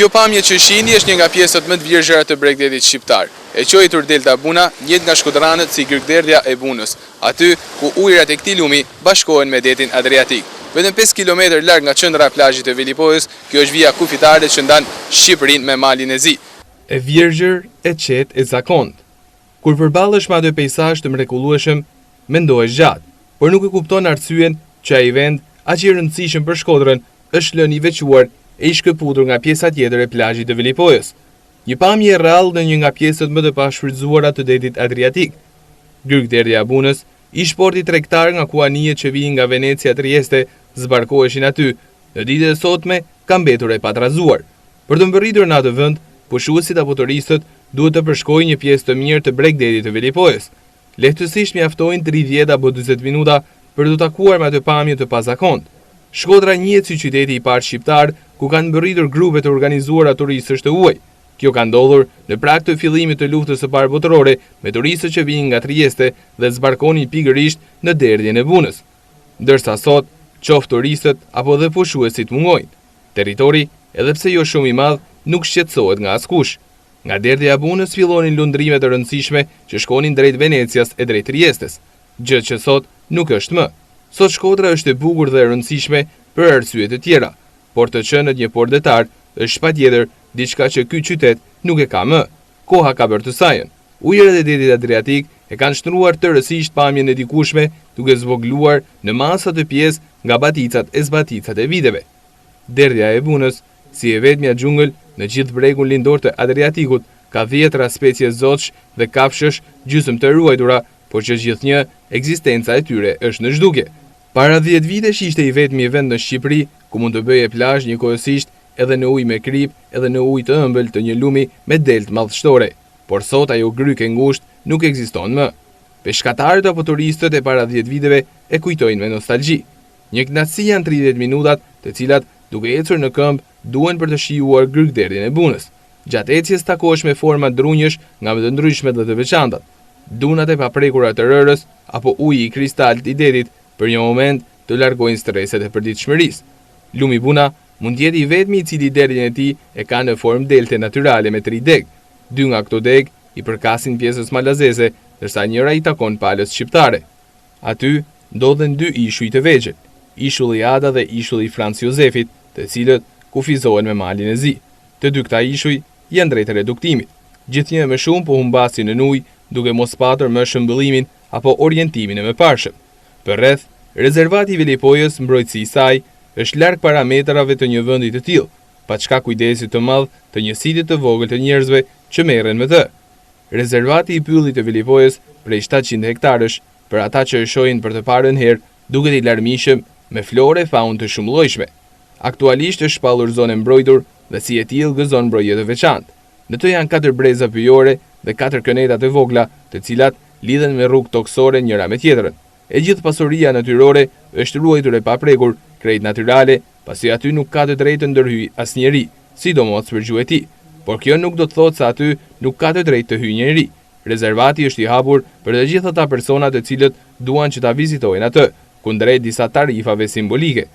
Kjo pamje që shihni është një nga pjesët më të vjerzhera të bregdetit shqiptar. E quajtur Delta Buna, njët nga shkodranët si Gërgderdhja e Bunës, aty ku ujërat e këtij lumi bashkohen me detin Adriatik. Vetëm 5 km larg nga qendra e plazhit të Velipojës, kjo është vija kufitare që ndan Shqipërinë me malin e zi. E vjerzhër, e qetë, e zakont. Kur përballesh me atë peizazh të mrekullueshëm, mendohesh gjatë, por nuk e kupton arsyen që ai vend, aq i rëndësishëm për Shkodrën, është lënë i veçuar e i shkëputur nga pjesa tjetër e plazhit të Velipojës. Një pamje e rrallë në një nga pjesët më të pashfrytzuara të detit Adriatik. Gërgderdhja e Bunës, ish porti tregtar nga ku anijet që vijnë nga Venecia Trieste zbarkoheshin aty, në ditët e sotme ka mbetur e patrazuar. Për të mbërritur në atë vend, pushuesit apo turistët duhet të përshkojnë një pjesë të mirë të bregdetit të Velipojës. Lehtësisht mjaftojnë 30 apo 40 minuta për të takuar me atë pamje të pazakont. Shkodra njihet si qyteti i parë shqiptar ku kanë mbërritur grupe të organizuara turistësh të huaj. Kjo ka ndodhur në prag të fillimit të luftës së parë botërore me turistët që vijnë nga Trieste dhe zbarkonin pikërisht në derdhjen e Bunës. Ndërsa sot, qoftë turistët apo dhe pushuesit mungojnë. Territori, edhe pse jo shumë i madh, nuk shqetësohet nga askush. Nga derdhja e Bunës fillonin lundrime të rëndësishme që shkonin drejt Venecias e drejt Triestes, gjë që sot nuk është më. Sot Shkodra është e bukur dhe e rëndësishme për arsye të tjera, por të qenë një port detar është patjetër diçka që ky qytet nuk e ka më. Koha ka bërë të sajën. Ujërat e detit Adriatik e kanë shtruar tërësisht pamjen e dikushme, duke zvogluar në masa të pjesë nga baticat e zbaticat e viteve. Derdhja e Bunës, si e vetmja xhungël në gjithë bregun lindor të Adriatikut, ka 10 specie zotsh dhe kafshësh gjysmë të ruajtura, por që gjithnjë ekzistenca e tyre është në zhdukje. Para 10 vitesh ishte i vetmi vend në Shqipëri ku mund të bëje plazh njëkohësisht edhe në ujë me krip, edhe në ujë të ëmbël të një lumi me deltë madhështore, por sot ajo gryke ngushtë nuk ekziston më. Peshkatarët apo turistët e para 10 viteve e kujtojnë me nostalgji. Një kënaqësi janë 30 minutat, të cilat duke ecur në këmbë duhen për të shijuar Gërgderdhjen e Bunës. Gjatë ecjes takohesh me forma drunjësh nga më të ndryshmet dhe të veçantat. Dunat e paprekura të rërës apo uji i kristalt i detit për një moment të largojnë streset e përditshmërisë. Lumi Buna mund jetë i vetmi i cili derdhjen e tij e ka në formë delte natyrale me 3 deg. 2 nga këto deg i përkasin pjesës malazeze, ndërsa njëra i takon palës shqiptare. Aty ndodhen 2 ishuj të vegjël, ishulli Ada dhe ishulli Franz Josefit, të cilët kufizohen me malin e zi. Të 2 këta ishuj janë drejt reduktimit. Gjithnjë më shumë po humbasin në ujë, duke mos patur më shëmbëllimin apo orientimin e mëparshëm. Për rreth, rezervati i Velipojës, mbrojtësi i saj, është larg parametrave të një vendi të tillë, pa çka kujdesit të madh të një siti të vogël të njerëzve që merren me të. Rezervati i pyllit të Velipojës, prej 700 hektarësh, për ata që e shohin për të parën herë, duket i larmishëm me flore e faunë të shumëllojshme. Aktualisht është shpallur zonë mbrojtur dhe si e tillë gëzon mbrojtje të veçantë. Në të janë 4 breza pyjore dhe 4 këneta të vogla, të cilat lidhen me rrugë toksore njëra me tjetrën. E gjithë pasuria natyrore është ruajtur e paprekur, krejt natyrale, pasi aty nuk ka të drejtë të ndërhyjë asnjëri, sidomos për gjuhë. Por kjo nuk do të thotë se aty nuk ka të drejtë të hyjë njëri. Rezervati është i hapur për të gjithë ata personat të cilët duan që ta vizitojnë atë, kundrejt disa tarifave simbolike.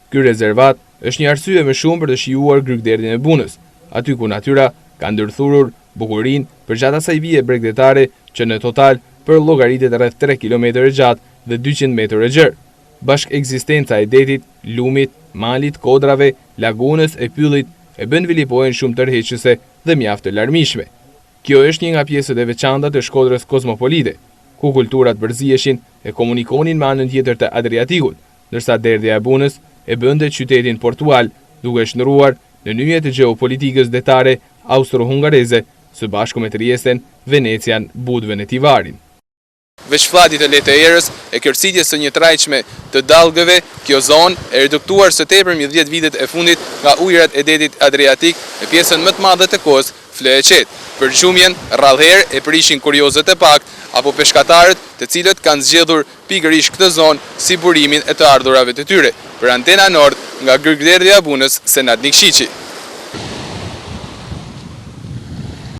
Ky rezervat është një arsye më shumë për të shijuar Gërgderdhjen e Bunës, aty ku natyra ka ndërthurur bukurinë përgjatë asaj vije bregdetare që në total për llogaritet rreth 3 kilometër e gjatë dhe 200 metër e gjerë. Bashk ekzistenca e detit, lumit, malit, kodrave, lagunës e pyllit e bën Velipojën shumë tërheqëse dhe mjaft të larmishme. Kjo është një nga pjesët e veçanta të Shkodrës kozmopolite, ku kulturat përzieshin e komunikonin me anën tjetër të Adriatikut, ndërsa derdhja e Bunës e bënte qytetin portual, duke shndruar në nyjet e gjeopolitikës detare austro-hungareze, së bashku me Triesten, Venecian, Budven e Tivarin. Veç fllatit e lehtë erës e kërcitjes së një trajçme të dallgëve, kjo zonë e reduktuar së tepërmi 10 vitet e fundit nga ujërat e detit Adriatik në pjesën më të madhe të kohës flë e qetë. Për gjumjen, rrallëherë e prishin kuriozët e pakt apo peshkatarët të cilët kanë zgjedhur pikërisht këtë zonë si burimin e të ardhurave të tyre. Për Antena Nord, nga Gërgderdhja e Bunës, Senat Nikçiçi.